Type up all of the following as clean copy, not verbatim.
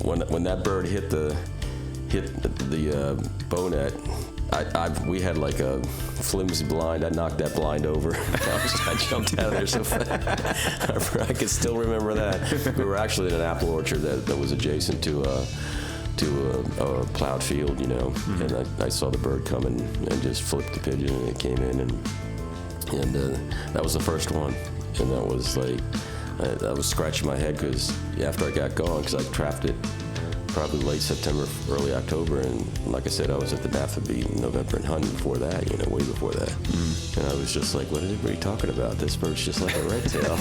when that bird hit the bow net, we had like a flimsy blind. I knocked that blind over. I jumped out of there so fast. I can still remember that. We were actually in an apple orchard that was adjacent to a plowed field, you know, and I saw the bird coming and just flipped the pigeon, and it came in, and that was the first one, and that was like, I was scratching my head because after I got going, because I trapped it probably late September, early October, and like I said, I was at the NAFA beat in November and hunting before that, you know, way before that. And I was just like, what is everybody talking about? This bird's just like a red tail.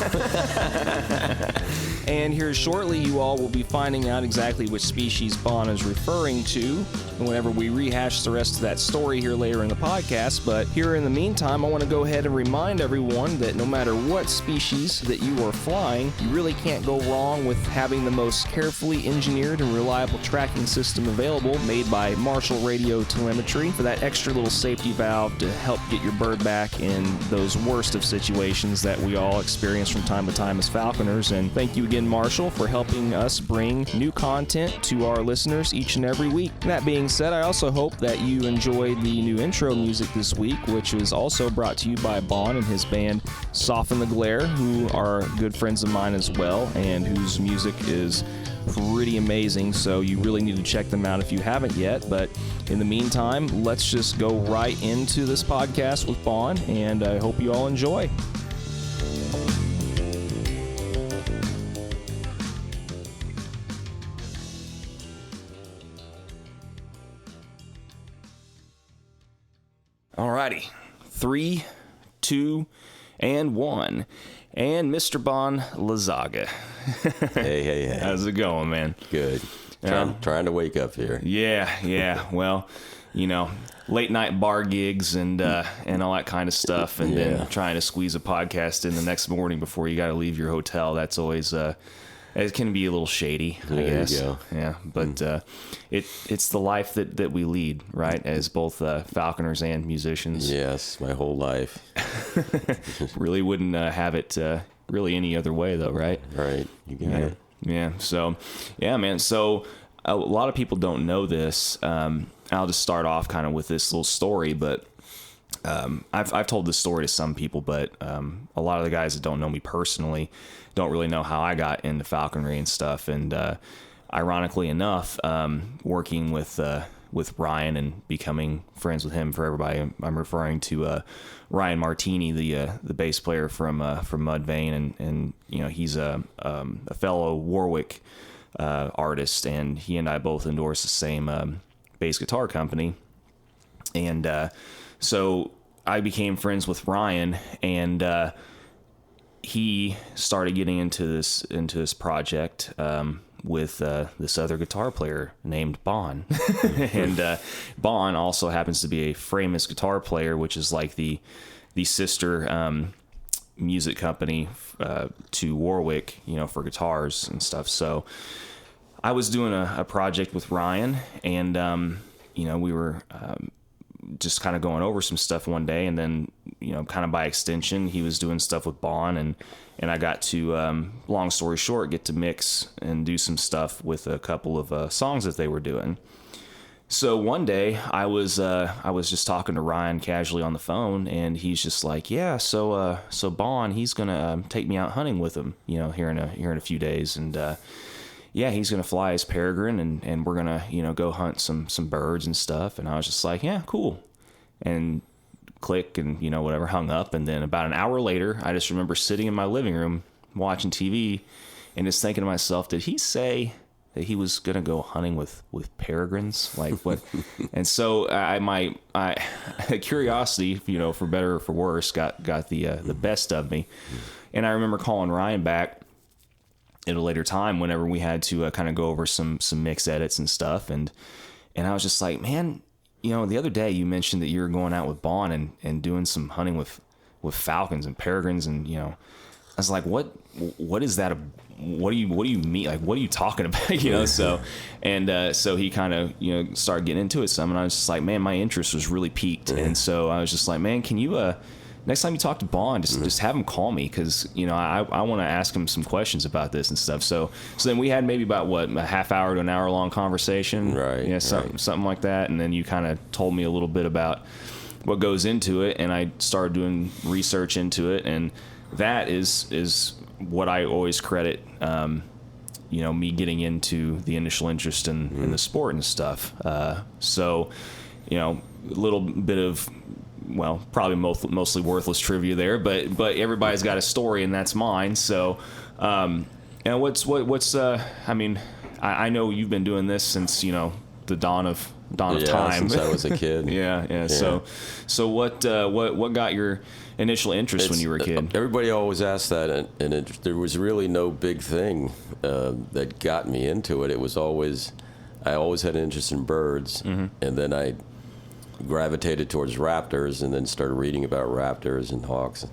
And here shortly, you all will be finding out exactly which species Bon is referring to whenever we rehash the rest of that story here later in the podcast. But here in the meantime, I want to go ahead and remind everyone that no matter what species that you are flying, you really can't go wrong with having the most carefully engineered and reliable tracking system available, made by Marshall Radio Telemetry, for that extra little safety valve to help get your bird back in those worst of situations that we all experience from time to time as falconers. And thank you again, Marshall, for helping us bring new content to our listeners each and every week. That being said, I also hope that you enjoyed the new intro music this week, which is also brought to you by Bon and his band Soften the Glare, who are good friends of mine as well, and whose music is pretty amazing, so you really need to check them out if you haven't yet. But in the meantime, let's just go right into this podcast with Bon, and I hope you all enjoy. Alrighty, 3, 2, and 1. And Mr. Bon Lozaga. Hey. How's it going, man? Good. Trying to wake up here. Yeah. Well, you know, late night bar gigs and all that kind of stuff, and then trying to squeeze a podcast in the next morning before you got to leave your hotel. That's always it can be a little shady, I guess. You go. Yeah, but it's the life that we lead, right? As both falconers and musicians. Yes, my whole life. Really wouldn't have it really any other way, though, right? Right. You got it. Yeah. So, yeah, man. So a lot of people don't know this. I'll just start off kind of with this little story, but I've told this story to some people, but a lot of the guys that don't know me personally don't really know how I got into falconry and stuff. And ironically enough, working with Ryan and becoming friends with him, for everybody, I'm referring to Ryan Martini, the bass player from Mudvayne, and you know, he's a fellow Warwick artist, and he and I both endorse the same bass guitar company. And so I became friends with Ryan, and he started getting into this project with this other guitar player named Bon. And Bon also happens to be a Framus guitar player, which is like the sister music company to Warwick, you know, for guitars and stuff. So I was doing a project with Ryan, and you know, we were just kind of going over some stuff one day, and then, you know, kind of by extension, he was doing stuff with Bon, and I got to, long story short, get to mix and do some stuff with a couple of songs that they were doing. So one day I was just talking to Ryan casually on the phone, and he's just like, yeah, so Bon, he's gonna take me out hunting with him, you know, here in a few days, and yeah, he's going to fly his peregrine, and we're going to, you know, go hunt some birds and stuff. And I was just like, yeah, cool. And click, and, you know, whatever, hung up. And then about an hour later, I just remember sitting in my living room watching TV and just thinking to myself, did he say that he was going to go hunting with peregrines? Like, what? And so my curiosity, you know, for better or for worse, got the best of me. And I remember calling Ryan back at a later time whenever we had to kind of go over some mix edits and stuff, and I was just like, man, you know, the other day you mentioned that you were going out with Bon and doing some hunting with falcons and peregrines, and, you know, I was like, what is that? What do you mean? Like, what are you talking about? You know, so he kind of, you know, started getting into it some, and I was just like, man, my interest was really piqued, and so I was just like, man, can you next time you talk to Bond, just have him call me, because I want to ask him some questions about this and stuff. So then we had maybe about a half hour to an hour long conversation, right? Yeah, something like that. And then you kind of told me a little bit about what goes into it, and I started doing research into it, and that is what I always credit. Me getting into the initial interest in the sport and stuff. So, a little bit of, probably mostly worthless trivia there, but everybody's got a story, and that's mine. So, what's I mean, I know you've been doing this since, the dawn of time. Since I was a kid. yeah. So what got your initial interest when you were a kid? Everybody always asks that, and there was really no big thing that got me into it. It was I always had an interest in birds, and then I gravitated towards raptors, and then started reading about raptors and hawks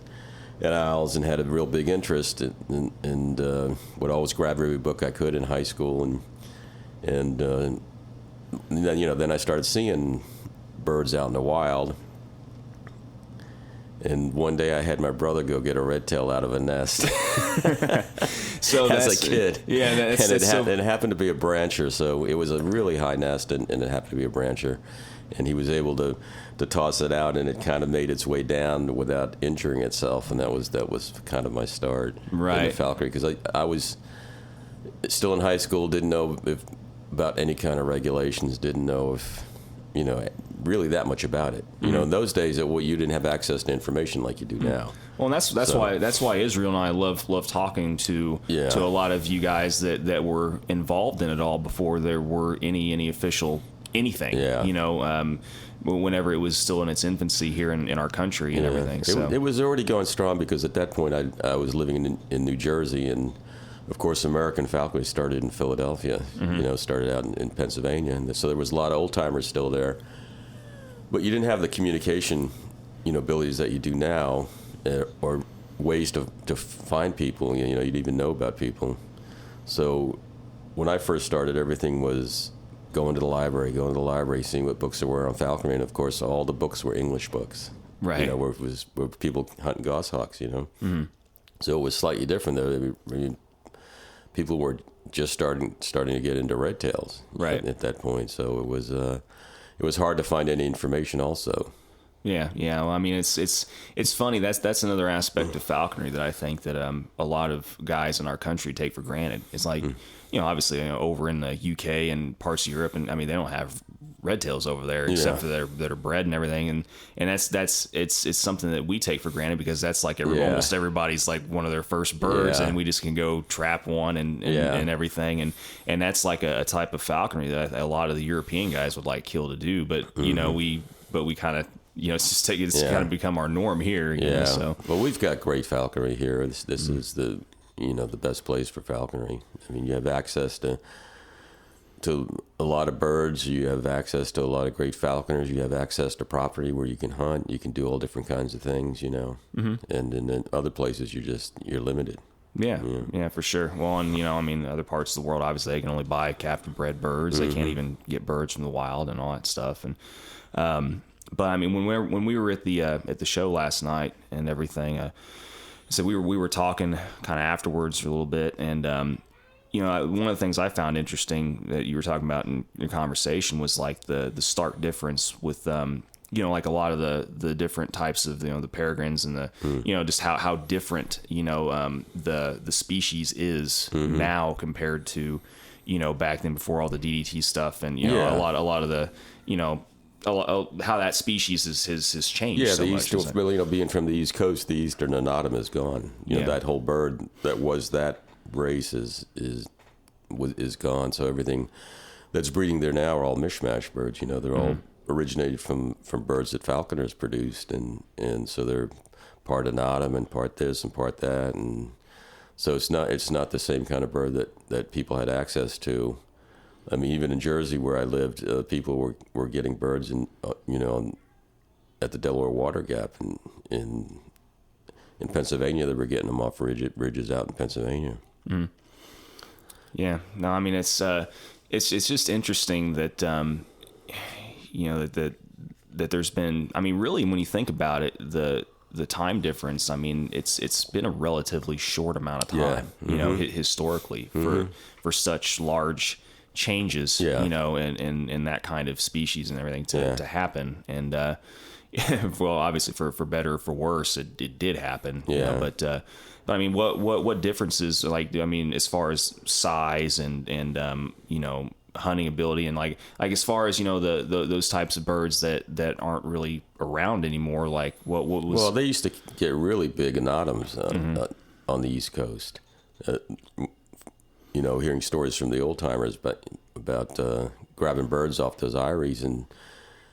and owls, and had a real big interest, and would always grab every book I could in high school, and then then I started seeing birds out in the wild. And one day I had my brother go get a red tail out of a nest. So as a kid. Yeah, it happened to be a brancher, so it was a really high nest, and it happened to be a brancher. And he was able to toss it out, and it kind of made its way down without injuring itself, and that was kind of my start in the falconry, because I was still in high school, didn't know about any kind of regulations, didn't know if really that much about it. In those days, you didn't have access to information like you do now. Well, and that's why Israel and I love talking to a lot of you guys that were involved in it all before there were any official anything. Yeah. Whenever it was still in its infancy here in our country and everything. So it was already going strong, because at that point I was living in New Jersey, and of course American falconry started in Philadelphia. Started out in Pennsylvania, and so there was a lot of old timers still there. But you didn't have the communication, abilities that you do now, or ways to find people. You didn't even know about people. So when I first started, everything was going to the library, seeing what books there were on falconry, and of course all the books were English books. Right. Where people hunting goshawks. Mm-hmm. So it was slightly different there. People were just starting to get into red tails. Right. At that point, so it was hard to find any information also. Yeah. Well, I mean, it's funny. That's another aspect of falconry that I think that a lot of guys in our country take for granted. It's like, obviously, over in the UK and parts of Europe, and I mean, they don't have red tails over there except for that are bred and everything, and it's something that we take for granted, because that's like almost everybody's like one of their first birds, and we just can go trap one and everything, and that's like a type of falconry that a lot of the European guys would like kill to do, but we kind of it's kind of become our norm here. So well, we've got great falconry here. This is the the best place for falconry. I mean, you have access to a lot of birds, you have access to a lot of great falconers, you have access to property where you can hunt, you can do all different kinds of things, and in other places you're limited. Yeah, for sure. Well, and other parts of the world, obviously they can only buy captive bred birds. They can't even get birds from the wild and all that stuff. And but I mean, when we were at the show last night and everything, so we were talking kind of afterwards for a little bit, and one of the things I found interesting that you were talking about in your conversation was like the stark difference with like a lot of the different types of the peregrines and the just how different the species is now compared to back then before all the DDT stuff, and a lot of the how that species has changed. Yeah, so the much, east, being from the East Coast, the eastern anodem is gone. That whole bird that was that race is gone. So everything that's breeding there now are all mishmash birds. They're all originated from birds that falconers produced, and so they're part anodem and part this and part that, and so it's not the same kind of bird that people had access to. I mean, even in Jersey where I lived, people were getting birds at the Delaware Water Gap, and in Pennsylvania they were getting them off ridges out in Pennsylvania. Mm. Yeah, no, I mean it's just interesting that that there's been, I mean, really when you think about it, the time difference, I mean, it's been a relatively short amount of time, you know, historically for such large changes, you know, in that kind of species and everything to happen. And, well, obviously for better or for worse, it did happen, you know, but I mean, what differences, like, I mean, as far as size and you know, hunting ability and like as far as, you know, those types of birds that aren't really around anymore, like what was... Well, they used to get really big in autumns on the East Coast. You know, hearing stories from the old timers about grabbing birds off those eyries and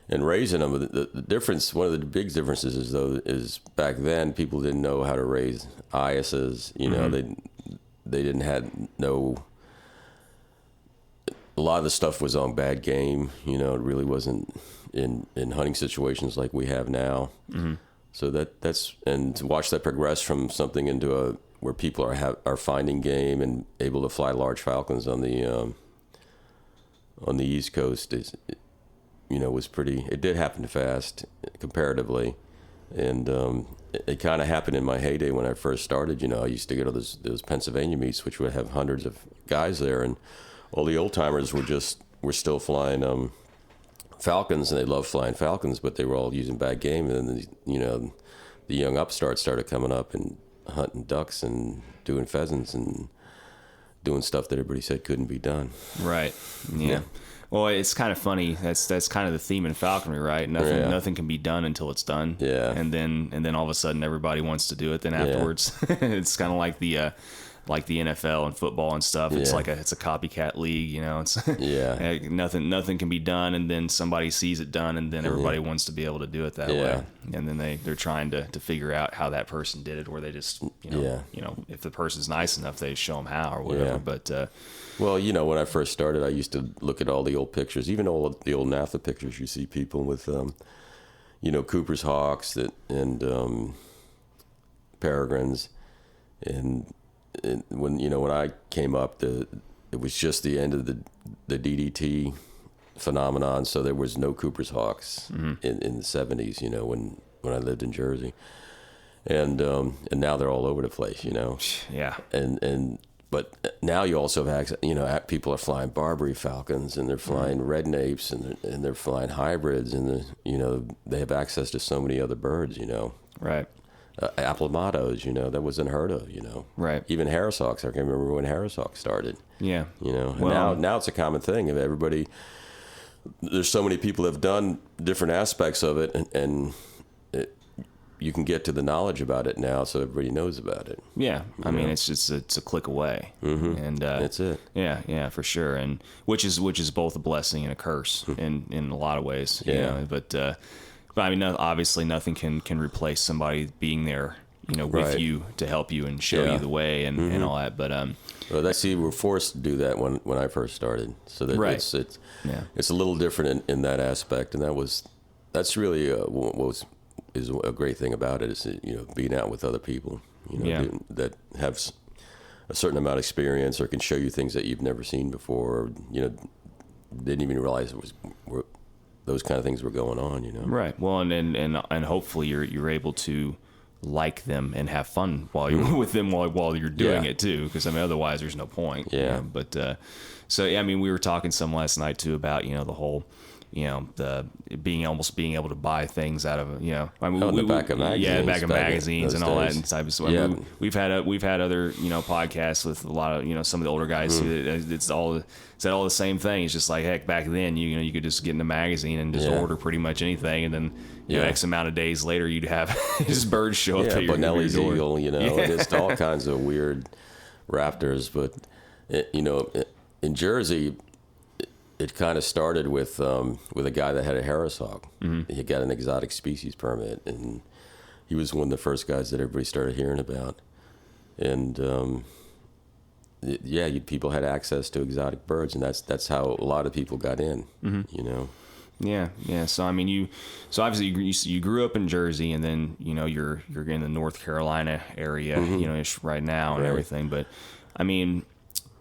raising them. The difference, one of the big differences is back then people didn't know how to raise eyases. You know, they didn't have no. A lot of the stuff was on bad game. You know, it really wasn't in hunting situations like we have now. So that's and to watch that progress from something into where people are finding game and able to fly large falcons on the East Coast is, you know, was pretty. It did happen fast comparatively, and it kind of happened in my heyday when I first started. You know, I used to go to those Pennsylvania meets, which would have hundreds of guys there, and all the old timers were still flying falcons, and they loved flying falcons, but they were all using bad game. And then you know, the young upstarts started coming up and hunting ducks and doing pheasants and doing stuff that everybody said couldn't be done. Right. Yeah. Well, it's kind of funny. That's kind of the theme in falconry, right? Nothing can be done until it's done. Yeah. And then all of a sudden everybody wants to do it. Then afterwards, it's kind of like the NFL and football and stuff. It's it's a copycat league, you know. It's nothing can be done, and then somebody sees it done, and then everybody wants to be able to do it that way. And then they're trying to figure out how that person did it, or they just you know if the person's nice enough, they show them how or whatever. But well, you know, when I first started, I used to look at all the old pictures, even all of the old NAFTA pictures. You see people with you know, Cooper's hawks and peregrines, and when I came up, it was just the end of the DDT phenomenon, so there was no Cooper's hawks in the 70s. You know, when I lived in Jersey, and now they're all over the place. You know, but now you also have access. You know, people are flying Barbary falcons, and they're flying red napes, and they're flying hybrids, and you know, they have access to so many other birds. You know, right. Aplomatos, you know, that was unheard of, you know. Right. Even Harris hawks, I can remember when Harris hawks started. Yeah. You know, and now it's a common thing. If everybody, there's so many people that have done different aspects of it, and you can get to the knowledge about it now, so everybody knows about it. Yeah. I mean, it's a click away. And that's it. Yeah, for sure. And which is both a blessing and a curse in a lot of ways. You know? But I mean, obviously, nothing can replace somebody being there, you know, with you to help you and show you the way and all that. But well, we were forced to do that when I first started, so that it's a little different in that aspect, and that's really what is a great thing about it, is, you know, being out with other people, you know, that have a certain amount of experience or can show you things that you've never seen before, or, you know, didn't even realize those kind of things were going on, you know. Right. Well, and hopefully you're able to like them and have fun while you're with them while you're doing it too, because I mean, otherwise there's no point. Yeah. You know? But so I mean, we were talking some last night too about, you know, the whole, you know, the being able to buy things out of, you know, I mean, the back of magazines, back of magazines and all that and type of stuff. Yeah. I mean, we've had other, you know, podcasts with a lot of, you know, some of the older guys who it's all the same thing. It's just like, heck, back then you could just get in a magazine and just order pretty much anything, and then you know, X amount of days later you'd have just birds show up to your door. Eagle, you know, and just all kinds of weird raptors. But you know, in Jersey, it kind of started with a guy that had a Harris hawk. He got an exotic species permit, and he was one of the first guys that everybody started hearing about. And people had access to exotic birds, and that's how a lot of people got in. You know. Yeah. So I mean, obviously you grew up in Jersey, and then, you know, you're in the North Carolina area, you know, right now and everything. But I mean,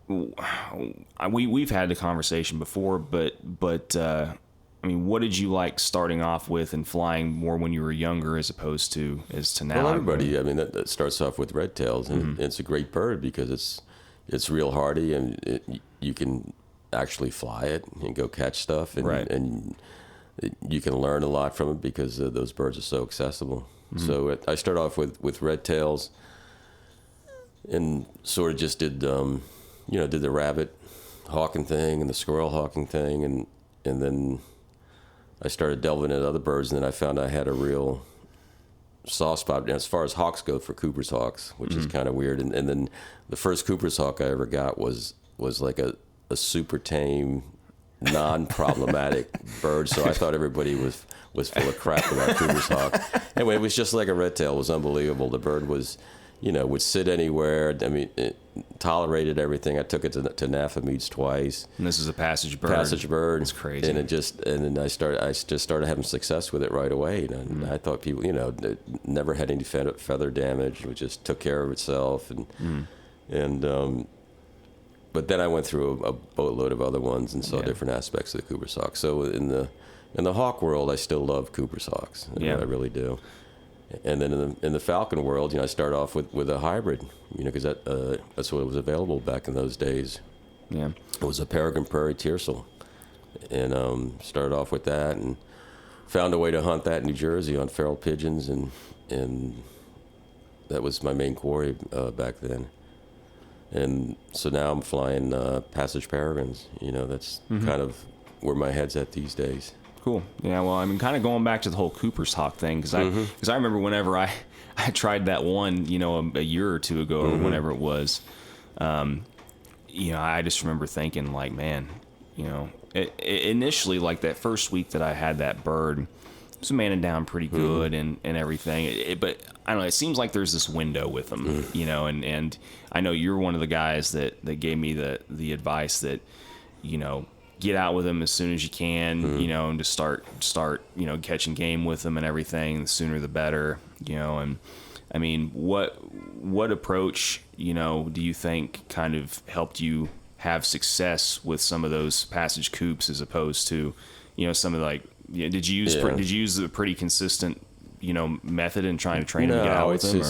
we've had the conversation before, but I I mean, what did you like starting off with and flying more when you were younger as opposed to now? Well, everybody, I mean, that starts off with red tails, and it's a great bird because it's real hardy, and you can actually fly it and go catch stuff, and, right. and you can learn a lot from it because those birds are so accessible. So I started off with red tails, and sort of just did the rabbit hawking thing and the squirrel hawking thing, and then I started delving into other birds, and then I found I had a real soft spot as far as hawks go for Cooper's hawks, which is kind of weird. And then the first Cooper's hawk I ever got was like a super tame, non-problematic bird. So I thought everybody was full of crap about Cooper's hawk. Anyway, it was just like a red tail. It was unbelievable. The bird was, would sit anywhere. I mean, it tolerated everything. I took it to NAFA meets twice. And this is a passage bird. Passage bird. It's crazy. And then I just started having success with it right away. And I thought people, it never had any feather damage. It just took care of itself. But then I went through a boatload of other ones and saw different aspects of the Cooper's hawk. So in the hawk world, I still love Cooper's hawks. I really do. And then in the falcon world, I started off with a hybrid, because that's what was available back in those days. Yeah, it was a peregrine prairie tiercel, and started off with that, and found a way to hunt that in New Jersey on feral pigeons, and that was my main quarry back then. And so now I'm flying passage peregrines. That's kind of where my head's at these days. Cool. Yeah, well, I mean, kind of going back to the whole Cooper's hawk thing, because I remember whenever I tried that one, a year or two ago, or whenever it was, I just remember thinking, like, man, initially, like that first week that I had that bird, it was manning down pretty good and everything. But I don't know, it seems like there's this window with them, and I know you're one of the guys that gave me the advice that, get out with them as soon as you can, and just start, catching game with them and everything. The sooner the better, and I mean, what approach, do you think kind of helped you have success with some of those passage coops as opposed to, some of did you use a pretty consistent, method in trying to train them to get out with them?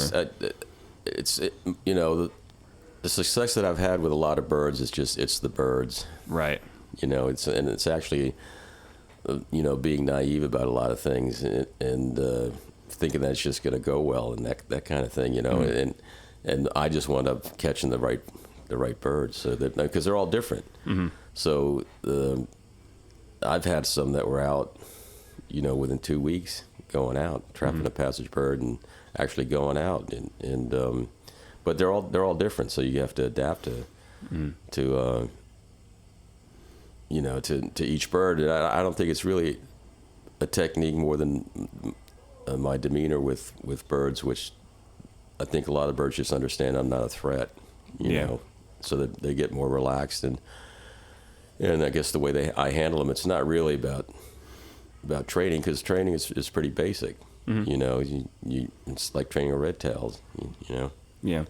The success that I've had with a lot of birds is just, it's the birds. Right. It's actually, being naive about a lot of things and thinking that it's just going to go well and that kind of thing, and I just wound up catching the right birds, so that, because they're all different. So I've had some that were out, within 2 weeks going out, trapping a passage bird and actually going out, and but they're all different, so you have to adapt to each bird. And I don't think it's really a technique more than my demeanor with birds, which I think a lot of birds just understand I'm not a threat, so that they get more relaxed, and I guess the way I handle them, it's not really about training, because training is pretty basic. It's like training a red tails, Yeah.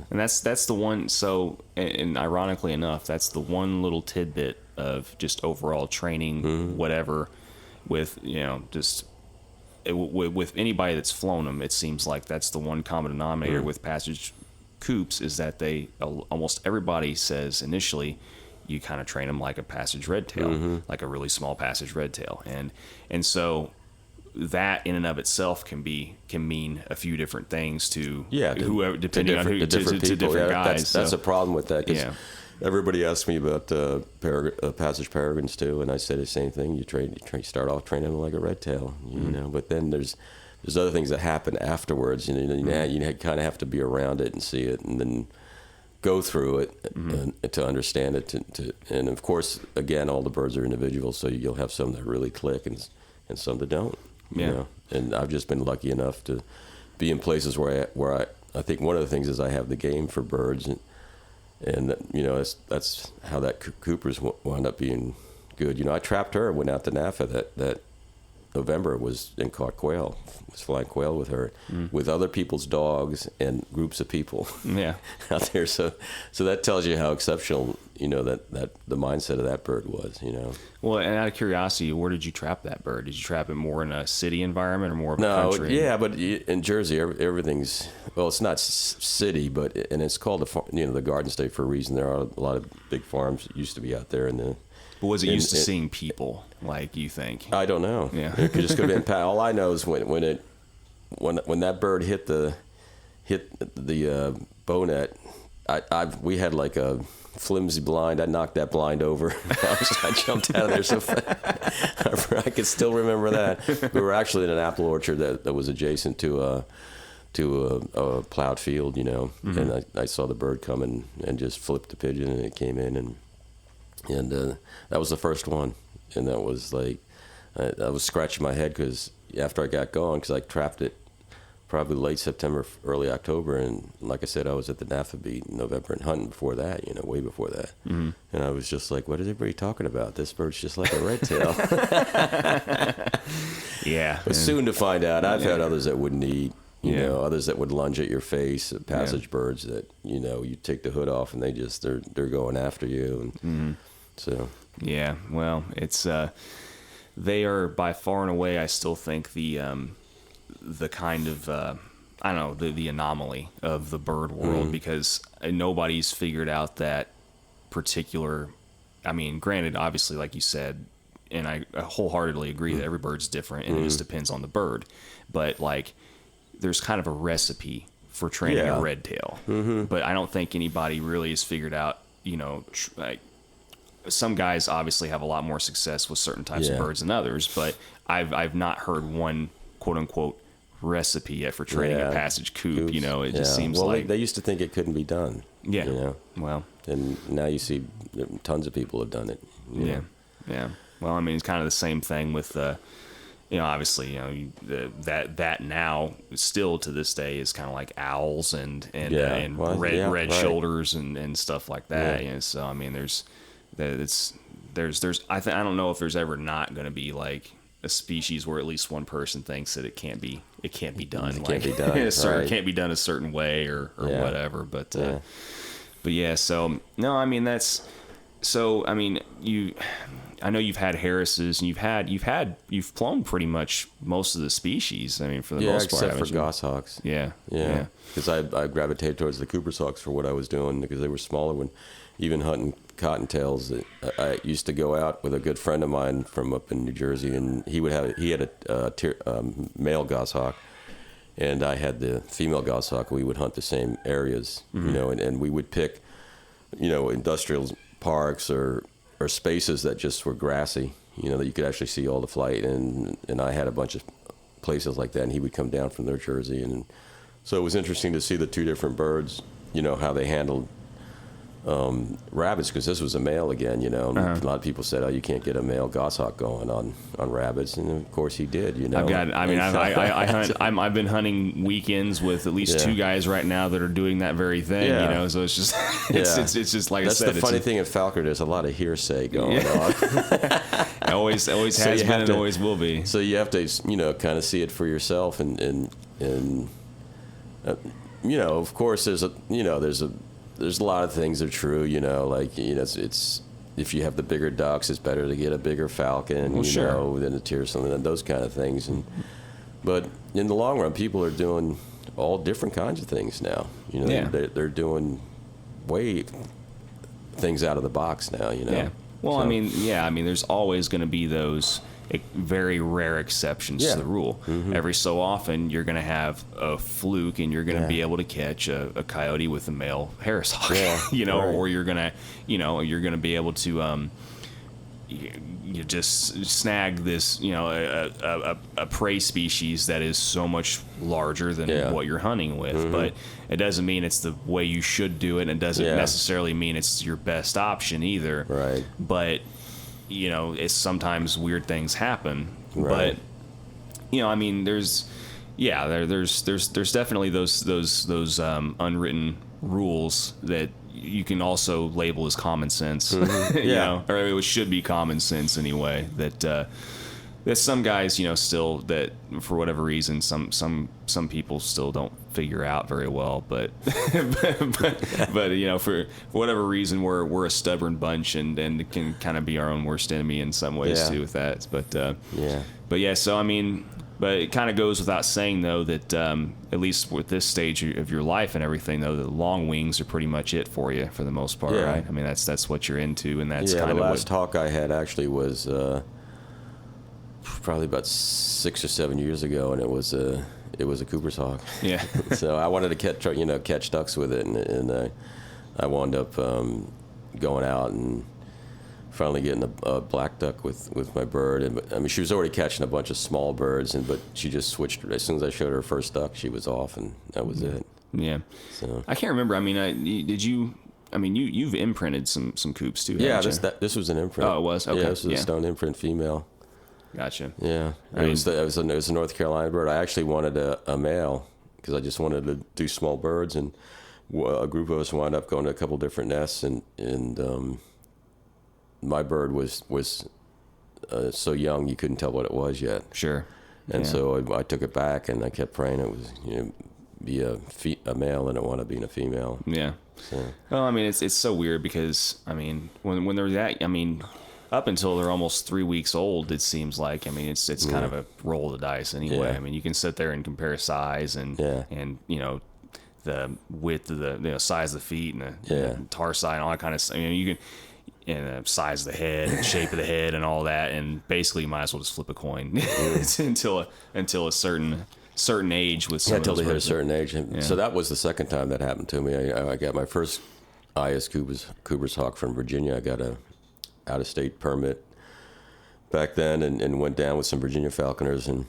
And that's the one. So, and ironically enough, that's the one little tidbit of just overall training, whatever, with, just with anybody that's flown them, it seems like that's the one common denominator with passage coops, is that almost everybody says initially you kind of train them like a passage red tail, like a really small passage red tail. And so that in and of itself can mean a few different things to whoever, depending on who, to different guys. That's a problem with that, because everybody asks me about passage peregrines too, and I say the same thing. You start off training them like a red tail, but then there's other things that happen afterwards. You kind of have to be around it and see it, and then go through it and to understand it. And of course, again, all the birds are individual, so you'll have some that really click and some that don't. And I've just been lucky enough to be in places where I think one of the things is I have the game for birds, and that's how that Cooper's wound up being good. I trapped her, went out to NAFA November and caught quail. Was flying quail with her, with other people's dogs and groups of people. Yeah. Out there. So that tells you how exceptional, that the mindset of that bird was, Well, and out of curiosity, where did you trap that bird? Did you trap it more in a city environment or more of a country? Yeah, but in Jersey, everything's, it's not city, and it's called the Garden State for a reason. There are a lot of big farms that used to be out there in the. But was it used to seeing people, like you think? I don't know. Yeah. It just could have been. All I know is when that bird hit the bow net, we had like a flimsy blind. I knocked that blind over. I jumped out of there so fast. I can still remember that. We were actually in an apple orchard that was adjacent to a plowed field, and I saw the bird coming and just flipped the pigeon, and it came in, and that was the first one. And that was like, I was scratching my head because after I got going, because I trapped it probably late September, early October, and like I said, I was at the NAFA beat in November and hunting before that, way before that. Mm-hmm. And I was just like, what is everybody talking about? This bird's just like a red tail. Yeah. But soon to find out. I've had others that wouldn't eat, others that would lunge at your face, passage birds that, you take the hood off and they're going after you. And so. Yeah, well, it's they are by far and away, I still think, the kind of I don't know, the anomaly of the bird world, because nobody's figured out that particular. I mean, granted, obviously, like you said, and I wholeheartedly agree that every bird's different, and it just depends on the bird. But like, there's kind of a recipe for training a red tail, but I don't think anybody really has figured out, like. Some guys obviously have a lot more success with certain types of birds than others, but I've not heard one quote unquote recipe yet for training a passage coop. Coops. It just seems like they used to think it couldn't be done. Yeah. Well, and now you see tons of people have done it. Yeah. Well, I mean, it's kind of the same thing with obviously, that now still to this day is kind of like owls and red shoulders and stuff like that. Yeah. So I mean, there's I don't know if there's ever not going to be like a species where at least one person thinks that it can't be done. It can't be done. It can't be done a certain way or whatever. But yeah. So no, I mean I know you've had Harris's and you've flown pretty much most of the species. I mean, for the most part, except for Goshawks. Yeah. Because I gravitated towards the Cooper's Hawks for what I was doing because they were smaller. When even hunting cottontails, I used to go out with a good friend of mine from up in New Jersey, and he had a male goshawk, and I had the female goshawk. We would hunt the same areas, and we would pick, industrial parks or spaces that just were grassy, that you could actually see all the flight. And I had a bunch of places like that, and he would come down from New Jersey. And so it was interesting to see the two different birds, how they handled rabbits, because this was a male again, A lot of people said, "Oh, you can't get a male goshawk going on rabbits," and of course he did. I've been hunting weekends with at least two guys right now that are doing that very thing. So it's just it's just like that's I said. The funny thing in Falconry, there's a lot of hearsay going on. It always has been and always will be. So you have to kind of see it for yourself, and of course there's a lot of things that are true, it's if you have the bigger ducks, it's better to get a bigger falcon, than a tier something, and those kind of things. But in the long run, people are doing all different kinds of things now. They're doing things out of the box now. Yeah. Well, so. There's always going to be those very rare exceptions to the rule. Every so often you're going to have a fluke and you're going to be able to catch a coyote with a male Harris hawk, or you're going to be able to you just snag this a prey species that is so much larger than what you're hunting with. But it doesn't mean it's the way you should do it, and it doesn't necessarily mean it's your best option either. Right. But it's sometimes weird things happen, but there's definitely those unwritten rules that you can also label as common sense, or it should be common sense anyway. That there's some guys, still that for whatever reason, some people still don't figure out very well, but for whatever reason, we're a stubborn bunch, and can kind of be our own worst enemy in some ways too with that. But it kind of goes without saying, though, that at least with this stage of your life and everything, though, the long wings are pretty much it for you for the most part, right? I mean, that's what you're into, and that's kind of the last hawk I had actually was probably about 6 or 7 years ago, and it was a Cooper's hawk. Yeah. So I wanted to catch ducks with it, and I wound up going out and finally getting a black duck with my bird. And I mean, she was already catching a bunch of small birds, but she just switched. As soon as I showed her first duck, she was off, and that was it. Yeah. So I can't remember. I mean, you've imprinted some coops too. Yeah, this was an imprint. Oh, it was. Okay. Yeah, this was a stone imprint female. Gotcha. Yeah, it was a North Carolina bird. I actually wanted a male because I just wanted to do small birds, and a group of us wound up going to a couple different nests, and my bird was so young you couldn't tell what it was yet. Sure. And so I took it back, and I kept praying it was be a male, and it wound up being a female. Yeah. So. Well, I mean, it's so weird because I mean when they're that, I mean, up until they're almost 3 weeks old, it seems like. I mean, it's kind of a roll of the dice anyway. Yeah. I mean, you can sit there and compare size and the width of the size of the feet and the tarsi and all that kind of stuff. I mean, you can. And the size of the head and shape of the head and all that, and basically you might as well just flip a coin until a certain age with some until they hit a certain age. So that was the second time that happened to me. I got my first IS Cooper's hawk from Virginia. I got a out-of-state permit back then, and went down with some Virginia falconers, and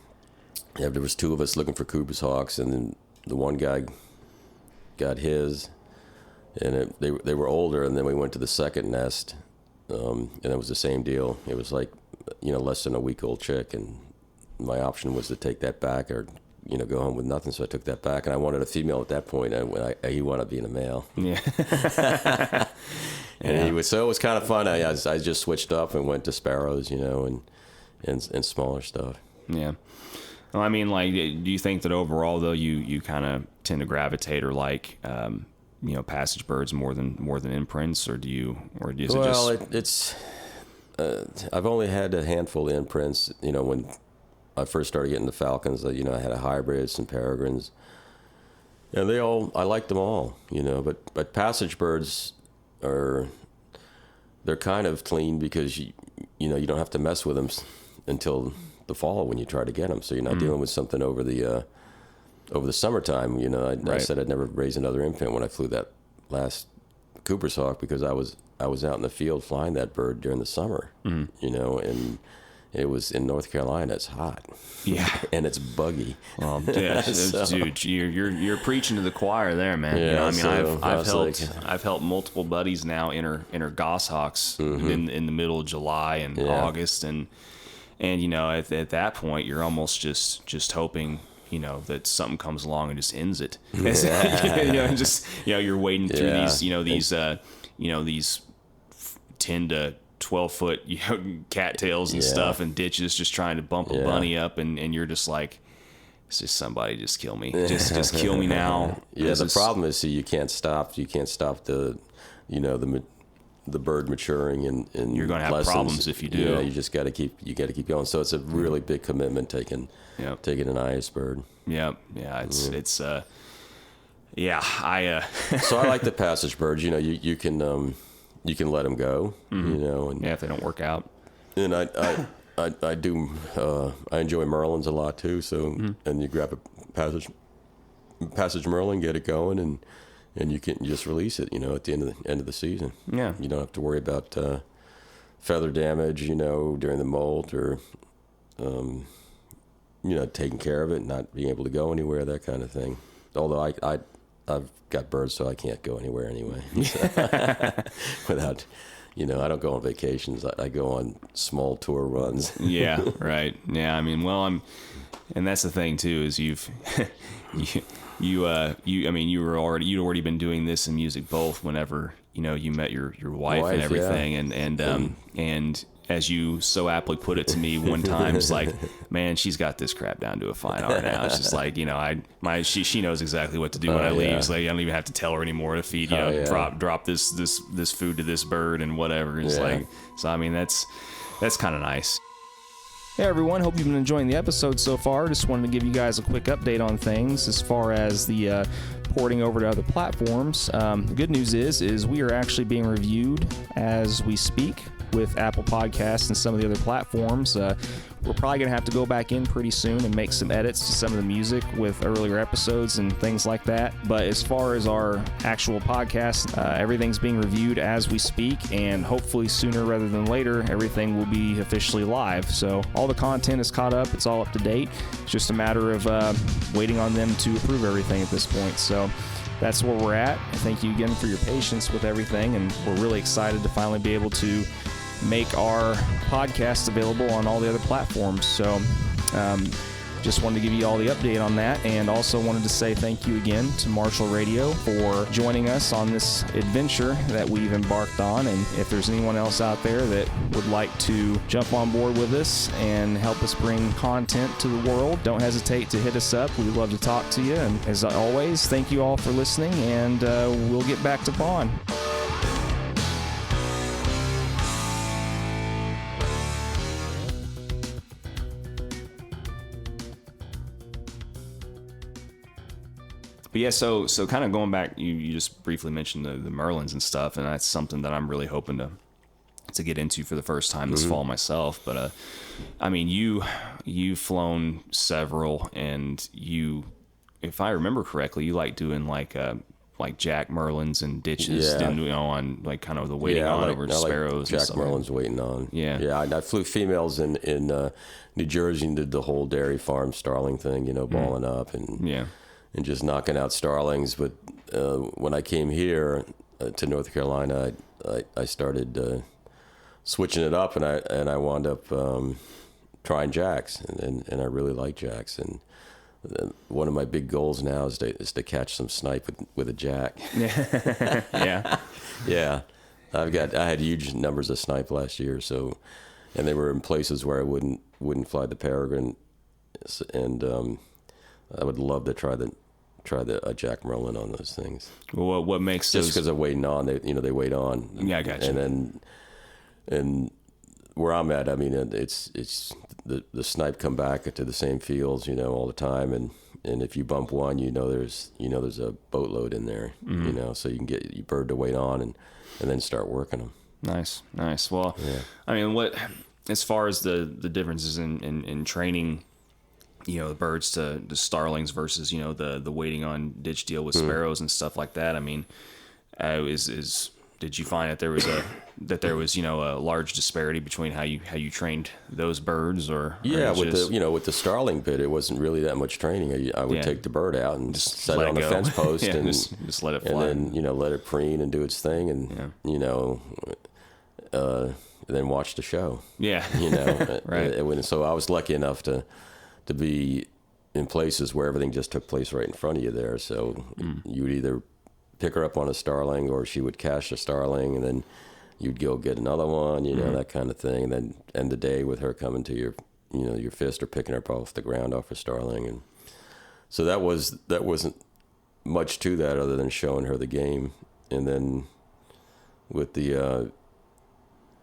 there was two of us looking for Cooper's hawks, and then the one guy got his, and they were older, and then we went to the second nest. And it was the same deal. It was like, less than a week old chick, and my option was to take that back or, go home with nothing. So I took that back, and I wanted a female at that point. And he wanted being a male. Yeah. And so it was kind of fun. I just switched up and went to sparrows, and smaller stuff. Yeah. Well, I mean, like, do you think that overall though you kind of tend to gravitate or like, passage birds more than imprints, or it's I've only had a handful of imprints. When I first started getting the Falcons, I had a hybrid, some peregrines, and I liked them all, but passage birds they're kind of clean because you don't have to mess with them until the fall when you try to get them, so you're not dealing with something over the summertime. I said I'd never raise another imprint when I flew that last Cooper's hawk because I was out in the field flying that bird during the summer, and it was in North Carolina. It's hot, and it's buggy. Well, yeah, dude, you're preaching to the choir there, man. Yeah, I've helped multiple buddies now enter Goshawks in the middle of July and August, and at that point you're almost just hoping that something comes along and just ends it. You're wading through these 10 to 12 foot cattails and stuff and ditches, just trying to bump a bunny up, and you're just like, it's just somebody just kill me, just kill me now. Yeah, the problem is you can't stop the bird maturing, and you're going to have lessons. Problems if you do. Yeah, you just got to keep going. So it's a really big commitment taking an IS bird. Yeah, it's So I like the passage birds. You can let them go. And if they don't work out. And I do. I enjoy Merlins a lot too. So and you grab a passage Merlin, get it going, and you can just release it, at the end of the season. Yeah. You don't have to worry about feather damage, during the molt, or taking care of it, not being able to go anywhere, that kind of thing. Although I've got birds, so I can't go anywhere anyway. Without, I don't go on vacations. I go on small tour runs. Yeah, right. Yeah, I mean, and that's the thing too, is you'd already been doing this in music both whenever you met your wife and everything, and as you so aptly put it to me one time, it's like, man, she's got this crap down to a fine art now. It's just like, she knows exactly what to do when I leave. It's like, I don't even have to tell her anymore to feed, drop this food to this bird and whatever. It's like, so I mean, that's kind of nice. Hey everyone, hope you've been enjoying the episode so far. Just wanted to give you guys a quick update on things as far as the porting over to other platforms. The good news is we are actually being reviewed as we speak with Apple Podcasts and some of the other platforms. We're probably going to have to go back in pretty soon and make some edits to some of the music with earlier episodes and things like that. But as far as our actual podcast, everything's being reviewed as we speak, and hopefully sooner rather than later, everything will be officially live. So all the content is caught up. It's all up to date. It's just a matter of waiting on them to approve everything at this point. So that's where we're at. Thank you again for your patience with everything, and we're really excited to finally be able to make our podcast available on all the other platforms. So just wanted to give you all the update on that, and also wanted to say thank you again to Marshall Radio for joining us on this adventure that we've embarked on. And if there's anyone else out there that would like to jump on board with us and help us bring content to the world, don't hesitate to hit us up. We'd love to talk to you. And as always, thank you all for listening, and we'll get back to Vaughn. But yeah, so kind of going back, you just briefly mentioned the Merlins and stuff, and that's something that I'm really hoping to get into for the first time this fall myself. But I mean, you've flown several, and if I remember correctly, you like doing like Jack Merlins and ditches, on like kind of the waiting on over sparrows. Jack and stuff. Merlins waiting on. Yeah. I flew females in New Jersey and did the whole dairy farm starling thing, balling up and just knocking out starlings. But when I came here to North Carolina, I started switching it up, and I wound up trying jacks, and I really like jacks. And one of my big goals now is to catch some snipe with a jack. Yeah. I had huge numbers of snipe last year, and they were in places where I wouldn't fly the peregrine, and I would love to try a Jack Merlin on those things. Well, what makes just because of waiting on, they wait on. Yeah, I got you. And where I'm at, I mean, it's the snipe come back to the same fields, all the time, and if you bump one, there's a boatload in there, so you can get your bird to wait on and then start working them. Nice. Well, I mean, as far as the differences in training, the birds to starlings versus the waiting on ditch deal with sparrows and stuff like that. I mean, did you find that there was a large disparity between how you trained those birds, or with the starling bit, it wasn't really that much training. I would take the bird out and just set it on a fence post and just let it fly, and then let it preen and do its thing, and and then watch the show. Right. So I was lucky enough to be in places where everything just took place right in front of you there. So you would either pick her up on a starling, or she would catch a starling, and then you'd go get another one, that kind of thing. And then end the day with her coming to your fist, or picking her up off the ground off a starling. And so that wasn't much to that other than showing her the game. And then with the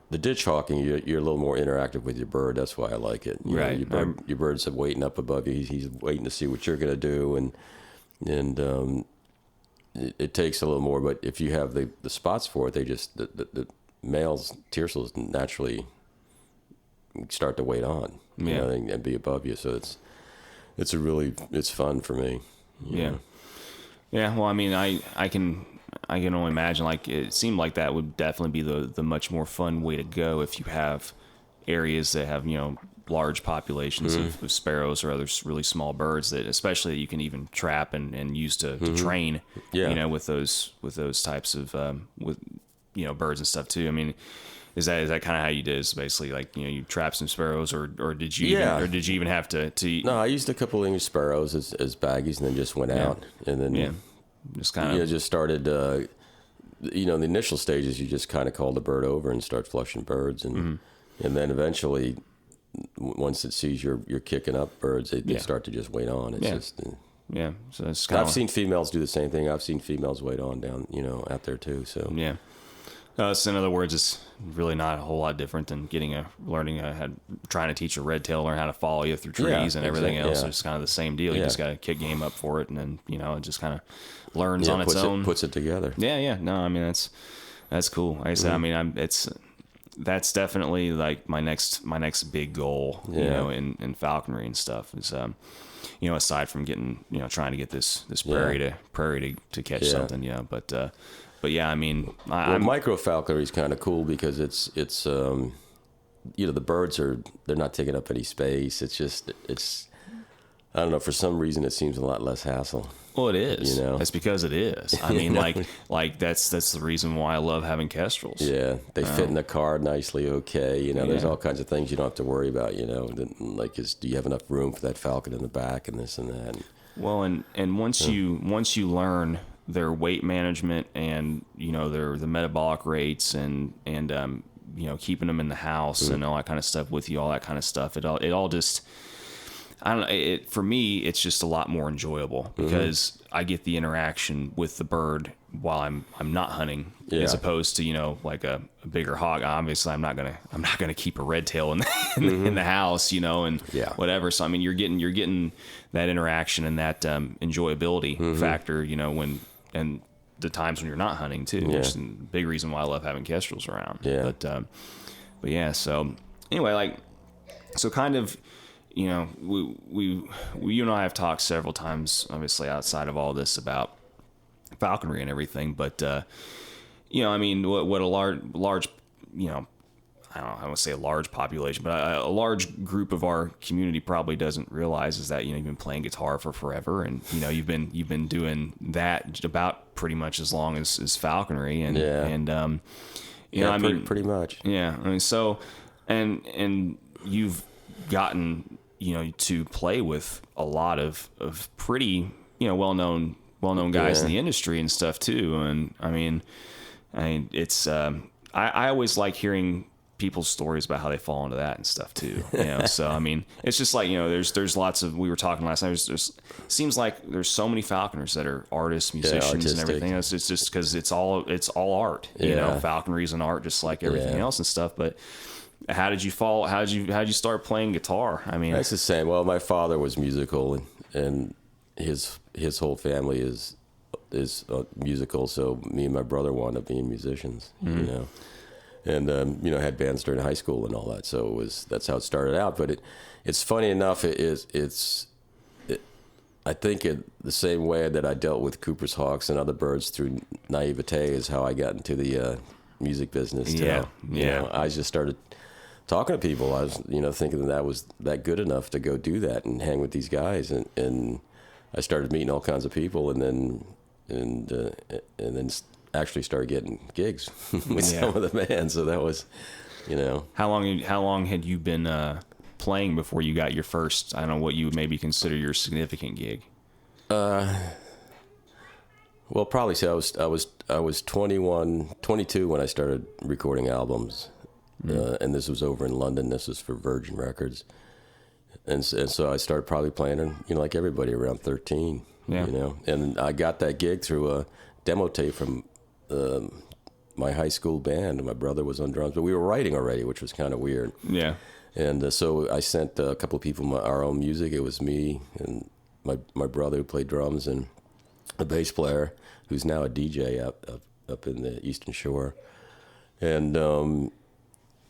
ditch hawking, you're a little more interactive with your bird. That's why I like it. Your bird's waiting up above you. He's waiting to see what you're going to do, and it takes a little more. But if you have the spots for it, the males, tiercels, naturally start to wait on, and be above you. So it's fun for me. Yeah. Well, I mean, I can only imagine, like, it seemed like that would definitely be the much more fun way to go if you have areas that have, large populations of sparrows or other really small birds, that especially that you can even trap and use to train, with those types of, birds and stuff too. I mean, is that kind of how you did? Is basically like, you trap some sparrows, or did you even have to? No, I used a couple English sparrows as baggies, and then just went out, and then just kind of just started. In the initial stages, you just kind of call the bird over and start flushing birds, and And then eventually, once it sees you're kicking up birds, they start to just wait on. It's just. Yeah, so it's kind of. I've seen females do the same thing. I've seen females wait on down, out there too. So yeah. So in other words, it's really not a whole lot different than trying to teach a red tail learn how to follow you through trees and everything else. It's kind of the same deal. You just got to kick game up for it, and then it just kind of learns on its own. Puts it together. Yeah. No, I mean that's cool. Like I said, I mean that's definitely like my next big goal. In falconry and stuff is aside from getting trying to get this prairie to catch something. But yeah, I mean, micro falconry is kind of cool because it's the birds they're not taking up any space. It's I don't know, for some reason it seems a lot less hassle. Well, it is. That's because it is. I mean, like that's the reason why I love having kestrels. Yeah, they fit in the car nicely. Okay, there's all kinds of things you don't have to worry about. Like do you have enough room for that falcon in the back and this and that. Well, and once you learn their weight management and the metabolic rates and keeping them in the house and all that kind of stuff with you, all that kind of stuff, it all just, I don't know, for me it's just a lot more enjoyable because I get the interaction with the bird while I'm not hunting as opposed to like a bigger hog. Obviously I'm not gonna keep a red tail in the house and whatever. So I mean you're getting that interaction and that enjoyability factor and the times when you're not hunting too, which is a big reason why I love having kestrels around. But yeah, so anyway, so kind of, you and I have talked several times, obviously outside of all this, about falconry and everything, but I mean, what a large, I don't know, I won't say a large population, but a large group of our community probably doesn't realize is that you've been playing guitar for forever, and you've been doing that about pretty much as long as falconry, and I mean, pretty much, I mean, so and you've gotten to play with a lot of pretty well-known guys in the industry and stuff too, and I mean it's I always like hearing people's stories about how they fall into that and stuff too. So I mean, it's just like there's lots of. We were talking last night. There's seems like there's so many falconers that are artists, musicians, and everything else. It's just because it's all art. Falconry is an art, just like everything else and stuff. But how did you fall? How did you start playing guitar? I mean, that's the same. Well, my father was musical, and his whole family is musical. So me and my brother wound up being musicians. And had bands during high school and all that. So that's how it started out. But it's funny enough. I think the same way that I dealt with Cooper's hawks and other birds through naivete is how I got into the music business. I just started talking to people. I was thinking that was that good enough to go do that and hang with these guys, and I started meeting all kinds of people, and then actually started getting gigs with some of the bands. So that was, How long had you been playing before you got your first, I don't know, what you would maybe consider your significant gig? Well, probably say I was 22 when I started recording albums, and this was over in London. This was for Virgin Records, and so I started probably playing, like everybody, around 13. And I got that gig through a demo tape from my high school band, and my brother was on drums, but we were writing already, which was kind of weird. And so I sent a couple of people our own music. It was me and my brother who played drums, and a bass player who's now a DJ up in the Eastern Shore, and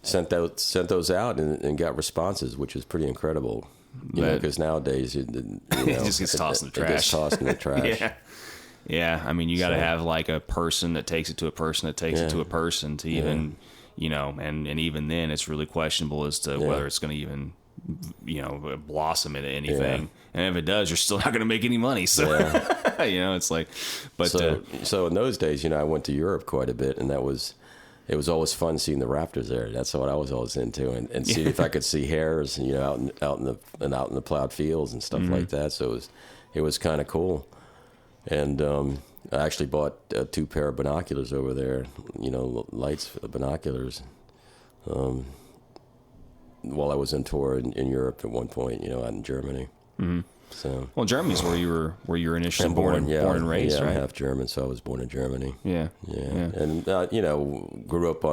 sent those out and got responses, which is pretty incredible. Because nowadays it just gets tossed in the trash. It gets tossed in the trash. Yeah, I mean, you got to have like a person that takes it to a person that takes it to a person to even, and even then it's really questionable as to whether it's going to even, blossom into anything. And if it does, you're still not going to make any money. So, it's like, but. So in those days, I went to Europe quite a bit, and it was always fun seeing the raptors there. That's what I was always into, and see if I could see hares, out in the plowed fields and stuff like that. So it was kind of cool. And I actually bought 2 pair of binoculars over there, lights binoculars. while I was in tour in Europe at one point, out in Germany. Mm-hmm. So, well, Germany's where you were initially born and raised, right? I'm half German, so I was born in Germany. Yeah. And grew up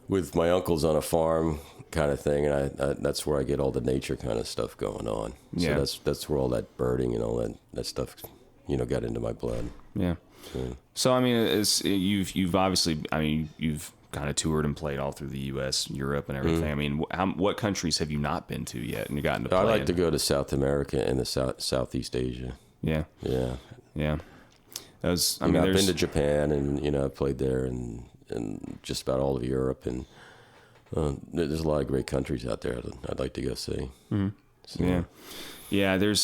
with my uncles on a farm kind of thing, and I that's where I get all the nature kind of stuff going on. So that's where all that birding and all that stuff, got into my blood. Yeah. So I mean, you've obviously, you've kind of toured and played all through the U.S., Europe, and everything. I mean, what countries have you not been to yet and gotten to play? I like to go to South America and the Southeast Asia. Yeah. I've been to Japan, and I played there, and just about all of Europe, and there's a lot of great countries out there I'd like to go see. Mm-hmm. So. Yeah. There's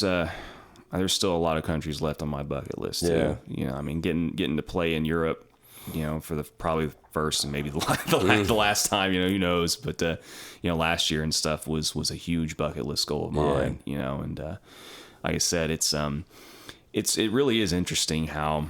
still a lot of countries left on my bucket list too. Yeah. Getting to play in Europe, for probably the first and maybe the last time, who knows? But last year and stuff was a huge bucket list goal of mine. And like I said, it really is interesting how,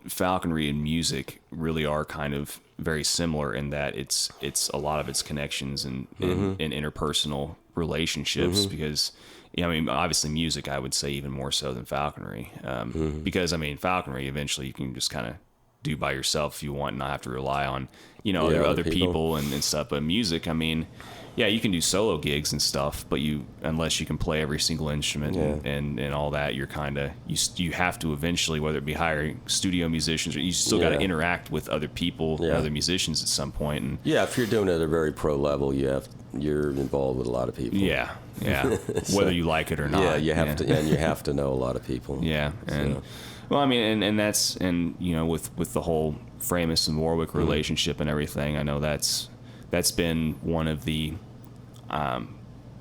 falconry and music really are kind of very similar in that it's a lot of its connections and interpersonal relationships because. Obviously music, I would say even more so than falconry, because falconry eventually you can just kind of do by yourself if you want, and not have to rely on, other people and stuff. But music, you can do solo gigs and stuff, but unless you can play every single instrument and all that, you're kind of, you have to eventually, whether it be hiring studio musicians or you still got to interact with other people, other musicians at some point. And if you're doing it at a very pro level, you're involved with a lot of people. Yeah. So, whether you like it or not. Yeah, you have to, and you have to know a lot of people. Yeah, and and that's with the whole Framus and Warwick relationship and everything. I know that's been one of the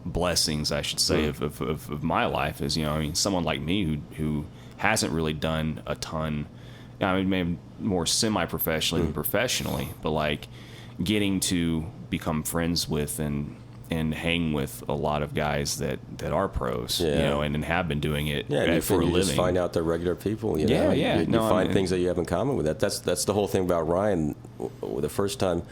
blessings, I should say, of my life. Is someone like me who hasn't really done a ton. Maybe more semi-professionally than professionally, but like getting to become friends with and hang with a lot of guys that are pros, and have been doing it for a living. You just find out they're regular people, You find things that you have in common with that. That's the whole thing about Ryan. The first time,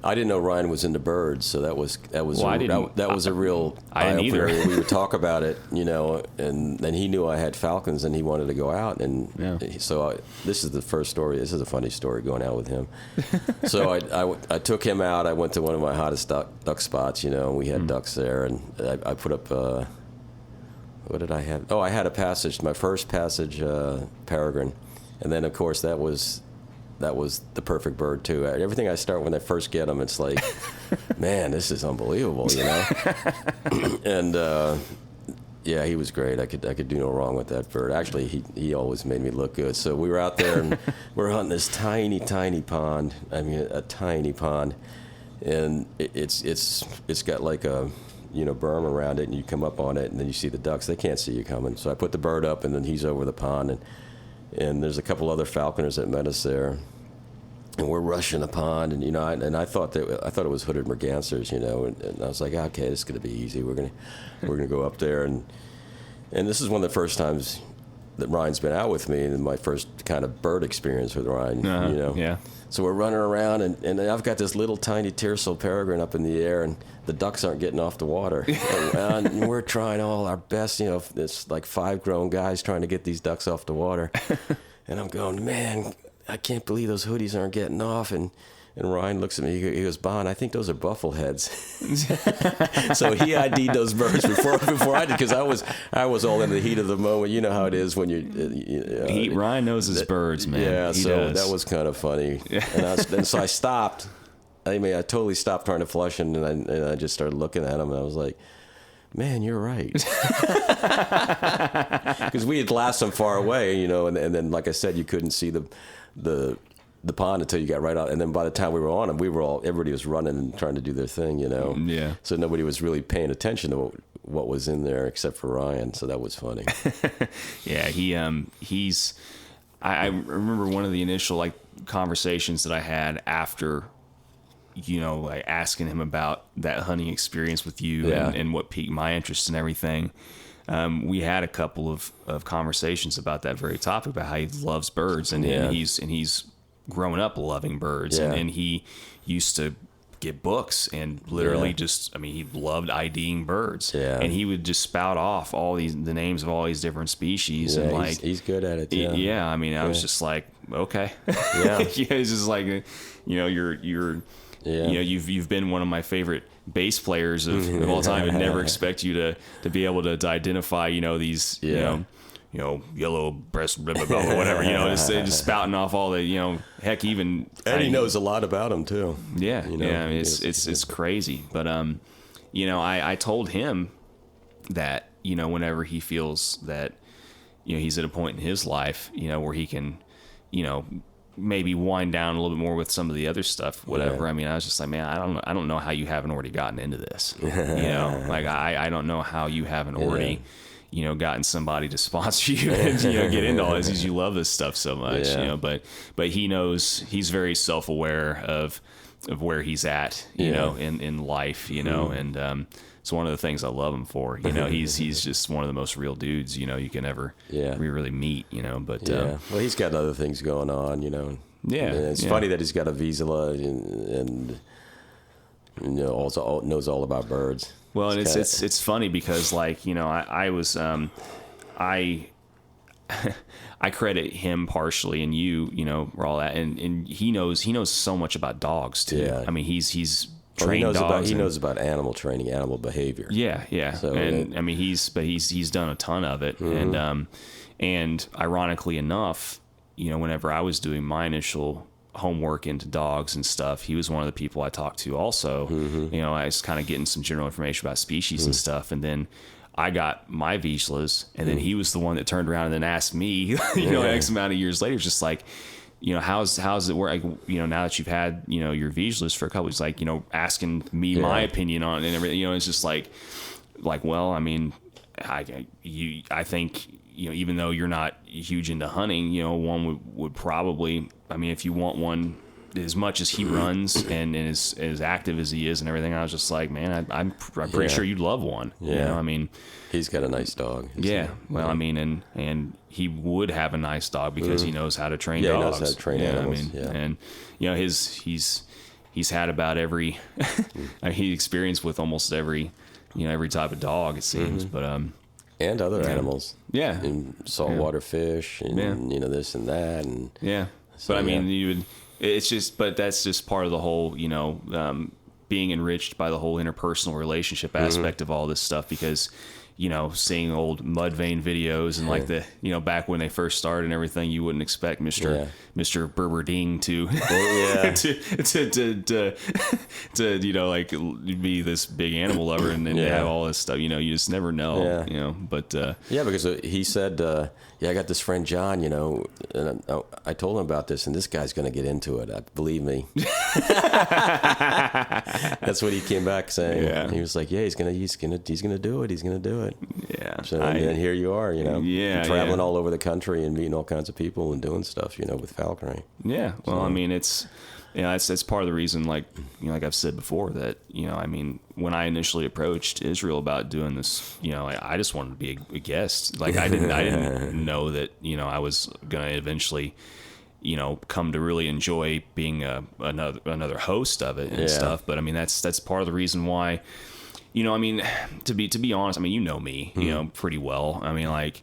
I didn't know Ryan was into birds, so that was a real eye-opener. We would talk about it, and then he knew I had falcons, and he wanted to go out, and so this is the first story. This is a funny story going out with him. So I took him out. I went to one of my hottest duck spots, and we had ducks there, and I put up. What did I have? Oh, I had a passage, my first passage, peregrine, and then of course that was the perfect bird too. Everything I start when I first get them, it's like, man, this is unbelievable, And he was great. I could do no wrong with that bird. Actually, he always made me look good. So we were out there and we're hunting this tiny pond. A tiny pond, and it's got like a berm around it, and you come up on it, and then you see the ducks. They can't see you coming. So I put the bird up, and then he's over the pond, and there's a couple other falconers that met us there, and we're rushing the pond, and I thought it was hooded mergansers, and I was like, okay, this is gonna be easy. We're gonna go up there, and this is one of the first times that Ryan's been out with me, and my first kind of bird experience with Ryan. Yeah. So we're running around, and I've got this little tiny tiercel peregrine up in the air, and the ducks aren't getting off the water. And we're trying all our best, it's like 5 grown guys trying to get these ducks off the water. And I'm going, man, I can't believe those hoodies aren't getting off. And Ryan looks at me, he goes, Bon, I think those are buffleheads. So he ID'd those birds before I did, because I was all in the heat of the moment. You know how it is when Ryan knows his birds, man. Yeah, he so does. that was kind of funny. And so I stopped. I totally stopped trying to flush him, and I just started looking at him, and I was like, man, you're right. Because we had glassed them far away, and then, like I said, you couldn't see the pond until you got right out. And then by the time we were on them, everybody was running and trying to do their thing, Yeah. So nobody was really paying attention to what was in there except for Ryan. So that was funny. Yeah, he's. I remember one of the initial conversations that I had after, asking him about that hunting experience with you and what piqued my interest and everything. We had a couple of conversations about that very topic, about how he loves birds and he's grown up loving birds, and he used to get books and literally just, I mean, he loved IDing birds. Yeah. And he would just spout off all the names of all these different species. Yeah, and like, he's good at it. Yeah. I mean, I was just like, okay. Yeah. Yeah. It's just like, you know, you're, you know, you've been one of my favorite bass players of all time, and never expect you to be able to identify, you know, these, you know, yellow breast, blah, blah, blah, or whatever, you know, just spouting off all the, you know, heck, even. And he knows a lot about them too. Yeah. You know, yeah. I mean, it's crazy. But, you know, I told him that, you know, whenever he feels that, you know, he's at a point in his life, you know, where he can, you know, maybe wind down a little bit more with some of the other stuff, whatever. Yeah. I mean, I was just like, man, I don't know how you haven't already gotten into this, you know, like I don't know how you haven't already, you know, gotten somebody to sponsor you and, you know, get into all this, because you love this stuff so much, you know, but he knows, he's very self-aware of where he's at, you know, in life, you know, and, it's one of the things I love him for, you know, he's just one of the most real dudes, you know, you can ever really meet, you know, but, well, he's got other things going on, you know. Yeah. And it's funny that he's got a visa and you know, also knows all about birds. Well, and it's funny because, like, you know, I was I credit him partially, and you know, for all that, and he knows so much about dogs too. Yeah. I mean, he's trained dogs. He knows about animal training, animal behavior. Yeah. So, and I mean, he's done a ton of it, and ironically enough, you know, whenever I was doing my initial homework into dogs and stuff, he was one of the people I talked to also. You know, I was kind of getting some general information about species and stuff, and then I got my Vizslas, and then he was the one that turned around and then asked me, you know, X amount of years later, just like, you know, how's it work? Like, you know, now that you've had, you know, your Vizslas for a couple, he's like, you know, asking me my opinion on it and everything. You know, it's just like, well, I mean, I think, you know, even though you're not huge into hunting, you know, one would probably, I mean, if you want one as much as he runs and is as active as he is and everything, I was just like, man, I'm pretty sure you'd love one. Yeah. You know, I mean, he's got a nice dog. Well, I mean, and he would have a nice dog because he knows how to train dogs. He knows how to train animals. I mean, and you know, he's had about every he experienced with almost every, you know, every type of dog, it seems, but and other animals. Yeah. And saltwater fish and you know, this and that, and so, but I mean, but that's just part of the whole, you know, being enriched by the whole interpersonal relationship aspect of all this stuff, because, you know, seeing old Mudvayne videos and like the, you know, back when they first started and everything, you wouldn't expect Mr. Berberding to, to, you know, like be this big animal lover and then have all this stuff, you know, you just never know, you know, but, because he said, I got this friend John, you know, and I told him about this, and this guy's going to get into it. Believe me. That's what he came back saying. Yeah. He was like, he's gonna do it. He's gonna do it. Yeah. So and here you are, you know, traveling all over the country and meeting all kinds of people and doing stuff, you know, with falconry. Yeah. Well, I mean, it's, you know, that's part of the reason, like, you know, like I've said before, that, you know, I mean, when I initially approached Israel about doing this, you know, I just wanted to be a guest. Like, I didn't know that, you know, I was going to eventually, you know, come to really enjoy being another host of it and stuff. But I mean, that's part of the reason why, you know, I mean, to be honest, I mean, you know me, you know, pretty well. I mean, like,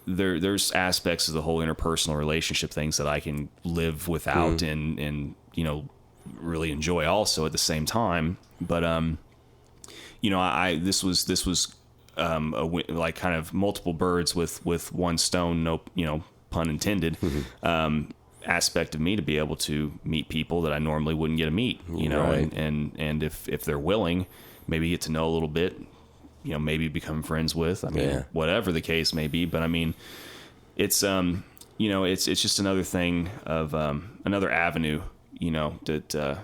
there's aspects of the whole interpersonal relationship things that I can live without and you know, really enjoy also at the same time. But you know, this was like kind of multiple birds with one stone, no, you know, pun intended, aspect of me to be able to meet people that I normally wouldn't get to meet, you know, and if they're willing, maybe get to know a little bit, you know, maybe become friends with, I mean, whatever the case may be. But I mean, it's, you know, it's just another thing of, another avenue, you know, that,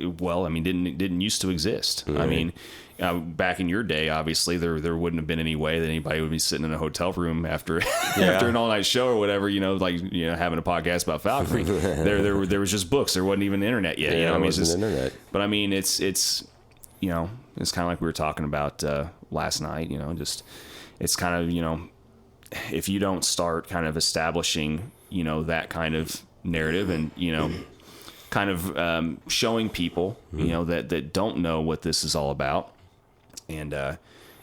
well, I mean, didn't used to exist. I mean, back in your day, obviously there wouldn't have been any way that anybody would be sitting in a hotel room after an all night show or whatever, you know, like, you know, having a podcast about falconry. there was just books. There wasn't even the internet yet. You know, I mean, it's just internet. But I mean, it's you know, it's kind of like we were talking about last night. You know, just it's kind of, you know, if you don't start kind of establishing, you know, that kind of narrative and, you know, kind of showing people, you know, that don't know what this is all about, and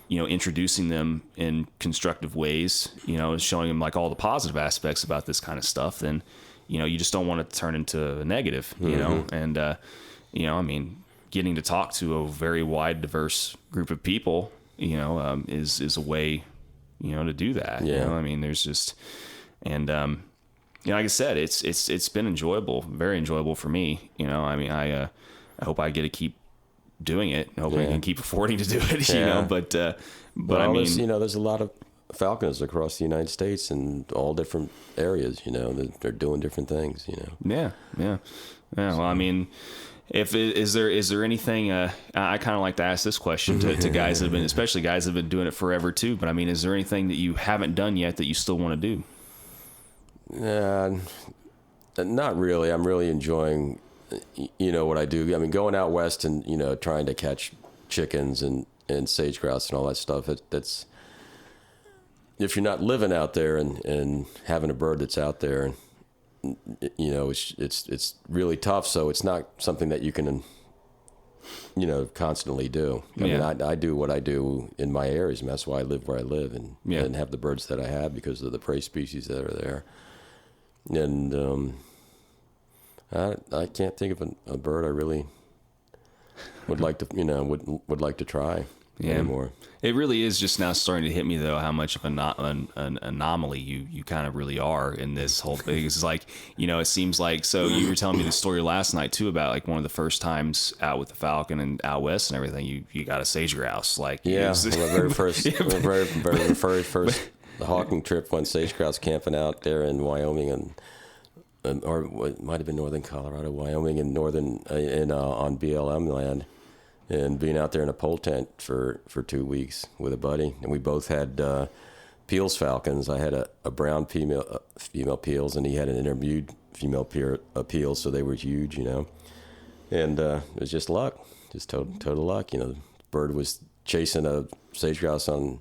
you know, introducing them in constructive ways, you know, showing them like all the positive aspects about this kind of stuff, then, you know, you just don't want it to turn into a negative, you know, and you know, I mean, getting to talk to a very wide, diverse group of people, you know, is a way, you know, to do that. Yeah. You know, I mean, there's just, and you know, like I said, it's been enjoyable, very enjoyable for me. You know, I mean, I hope I get to keep doing it. I hope I can keep affording to do it. You know, but well, I mean, you know, there's a lot of falconers across the United States in all different areas. You know, they're doing different things. You know. Yeah. Well, I mean, is there anything? I kind of like to ask this question to guys that have been, especially guys that have been doing it forever too. But I mean, is there anything that you haven't done yet that you still want to do? Not really. I'm really enjoying, you know, what I do. I mean, going out west and, you know, trying to catch chickens and sage grouse and all that stuff. That's, if you're not living out there and having a bird that's out there, you know, it's really tough. So it's not something that you can, you know, constantly do. I mean, I do what I do in my areas, and that's why I live where I live and have the birds that I have because of the prey species that are there. And I can't think of a bird I really would like to, you know, would like to try anymore. It really is just now starting to hit me though how much of an anomaly you kind of really are in this whole thing. It's like, you know, it seems like, so you were telling me the story last night too about like one of the first times out with the falcon and out west and everything, you got a sage grouse. Like, yeah, the very first the hawking trip went sage grouse camping out there in Wyoming and or it might have been northern Colorado, Wyoming, and northern on BLM land, and being out there in a pole tent for 2 weeks with a buddy, and we both had Peel's falcons. I had a brown female Peel's, and he had an interviewed female Peel's, so they were huge, you know, and it was just luck, just total luck, you know. The bird was chasing a sage grouse on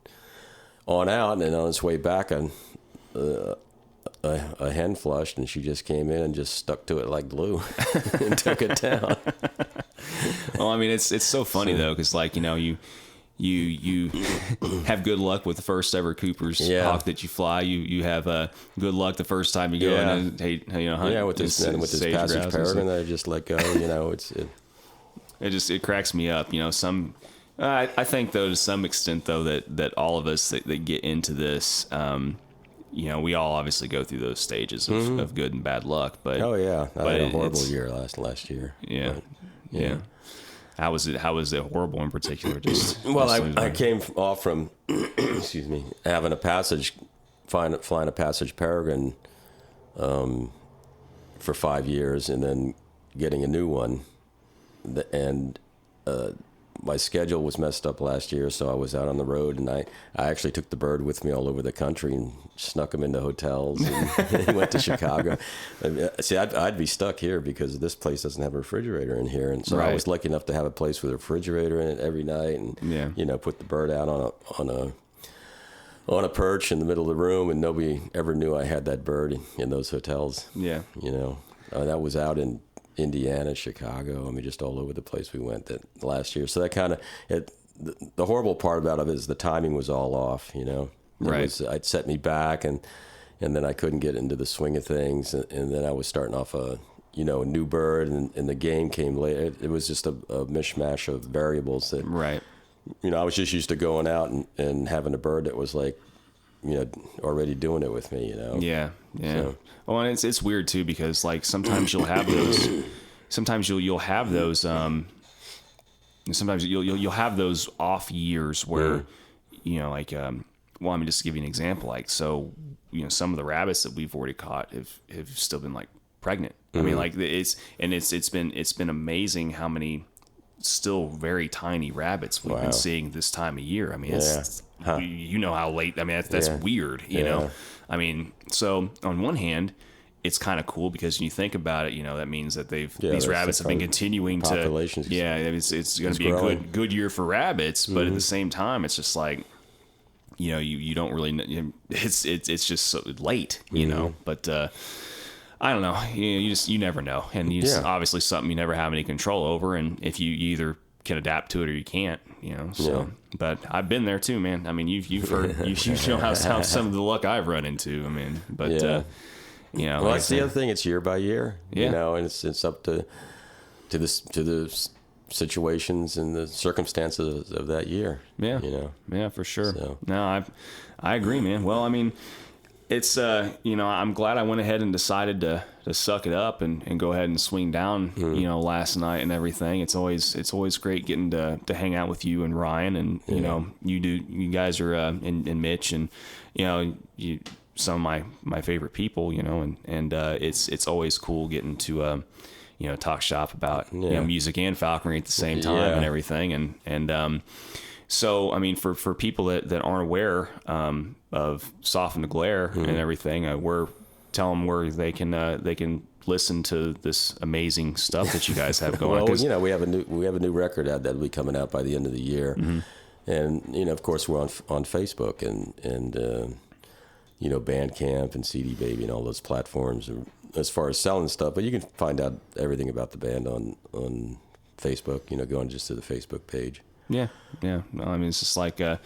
out, and on its way back, a hen flushed, and she just came in and just stuck to it like glue and took it down. Well, I mean, it's so funny though, because like, you know, you have good luck with the first ever Cooper's hawk that you fly. You have good luck the first time you go in and hunt. With this passage peregrine that I just let go. You know, it cracks me up. You know, I think though to some extent though that all of us that get into this, you know, we all obviously go through those stages of good and bad luck. But I had a horrible year last year. Yeah. But, yeah. How was it horrible in particular? Just well, I came off from excuse me, having flying a passage peregrine for 5 years, and then getting a new one, and my schedule was messed up last year, so I was out on the road, and I actually took the bird with me all over the country and snuck him into hotels and went to Chicago. See, I'd be stuck here because this place doesn't have a refrigerator in here, and so I was lucky enough to have a place with a refrigerator in it every night, and you know, put the bird out on a perch in the middle of the room, and nobody ever knew I had that bird in those hotels. Yeah, you know, that was out in Indiana, Chicago. I mean, just all over the place we went that last year. So that kind of the horrible part about it is the timing was all off. You know, it set me back, and then I couldn't get into the swing of things, and then I was starting off a new bird, and the game came later. It was just a mishmash of variables that you know, I was just used to going out and having a bird that was like, you know, already doing it with me, you know. Yeah. So. Well, and it's weird too, because like sometimes you'll have those, sometimes you'll have those, sometimes you'll have those off years where, you know, like, well, I mean, just to give you an example, like, so, you know, some of the rabbits that we've already caught have still been like pregnant. I mean, like it's been amazing how many still very tiny rabbits we've been seeing this time of year. I mean, it's, you know how late, I mean, that's weird, you know? I mean, so on one hand, it's kind of cool because when you think about it, you know, that means that these rabbits have been continuing to, it's going to be growing. a good year for rabbits, but at the same time, it's just like, you know, you don't really, it's just so late, you know, but, I don't know. You never know, and obviously something you never have any control over. And if you either can adapt to it or you can't, So, but I've been there too, man. I mean, you've heard, you know how some of the luck I've run into. I mean, but well, like that's the other thing. It's year by year, and it's up to the situations and the circumstances of that year. Yeah, yeah, for sure. So. No, I agree, man. Well, I mean. It's, I'm glad I went ahead and decided to suck it up and go ahead and swing down, last night and everything. It's always great getting to hang out with you and Ryan and, you guys are, and Mitch and, you, some of my favorite people, and it's always cool getting to, talk shop about, music and falconry at the same time and everything. And, so, I mean, for people that aren't aware of Soften the Glare and everything, tell them where they can listen to this amazing stuff that you guys have going. Well, we have a new record out that'll be coming out by the end of the year, and of course we're on Facebook and Bandcamp and CD Baby and all those platforms as far as selling stuff. But you can find out everything about the band on Facebook. Going just to the Facebook page. Yeah. No, I mean, it's just like, it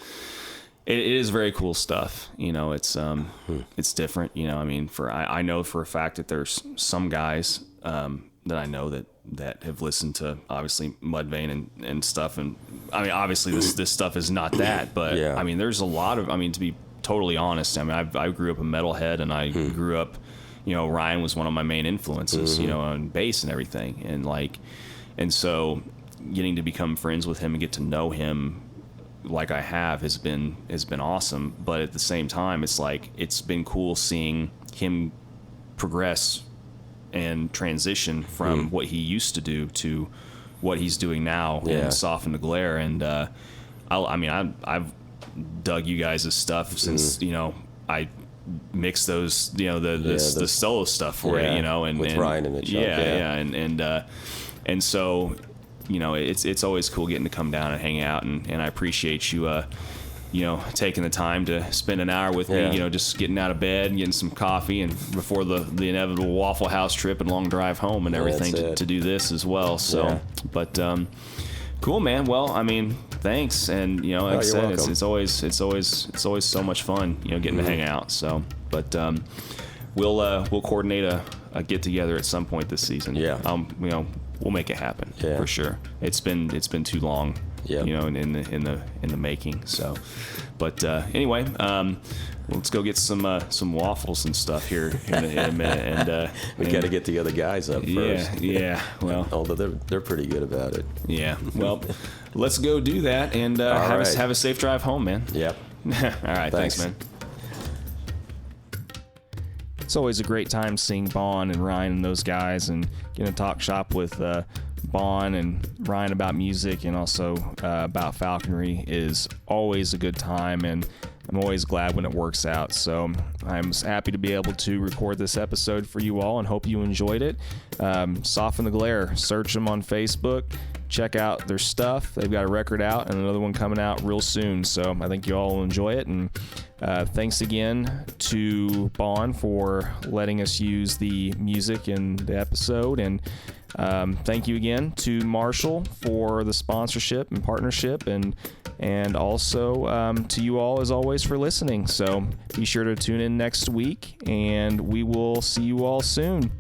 is very cool stuff. It's different, I mean, I know for a fact that there's some guys, that I know that have listened to obviously Mudvayne and stuff. And I mean, obviously this stuff is not that, but I mean, there's a lot of, to be totally honest, I mean, I grew up a metalhead and I grew up, Ryan was one of my main influences, on bass and everything. And so getting to become friends with him and get to know him like I have has been awesome. But at the same time, it's like, it's been cool seeing him progress and transition from what he used to do to what he's doing now and Soften the Glare. And, I've dug you guys' stuff since, I mixed those, the solo stuff for it, and with Ryan and the and so, it's always cool getting to come down and hang out, and I appreciate you, taking the time to spend an hour with me, just getting out of bed and getting some coffee and before the inevitable Waffle House trip and long drive home and everything to do this as well. So, but, cool, man. Well, I mean, thanks. And, like I said, it's always so much fun, getting to hang out. So, but, we'll coordinate a get together at some point this season. We'll make it happen for sure. It's been too long, in the making. So, but anyway, let's go get some waffles and stuff here in a minute. And we got to get the other guys up first. Yeah. Well, although they're pretty good about it. Yeah. Well, let's go do that and have a safe drive home, man. Yep. All right. Thanks, man. It's always a great time seeing Bon and Ryan and those guys and getting to talk shop with Bon and Ryan about music and also about falconry is always a good time, and I'm always glad when it works out. So I'm happy to be able to record this episode for you all and hope you enjoyed it. Soften the Glare, search them on Facebook. Check out their stuff. They've got a record out and another one coming out real soon. So I think you all will enjoy it. And thanks again to Bon for letting us use the music in the episode. And thank you again to Marshall for the sponsorship and partnership. And also to you all, as always, for listening. So be sure to tune in next week, and we will see you all soon.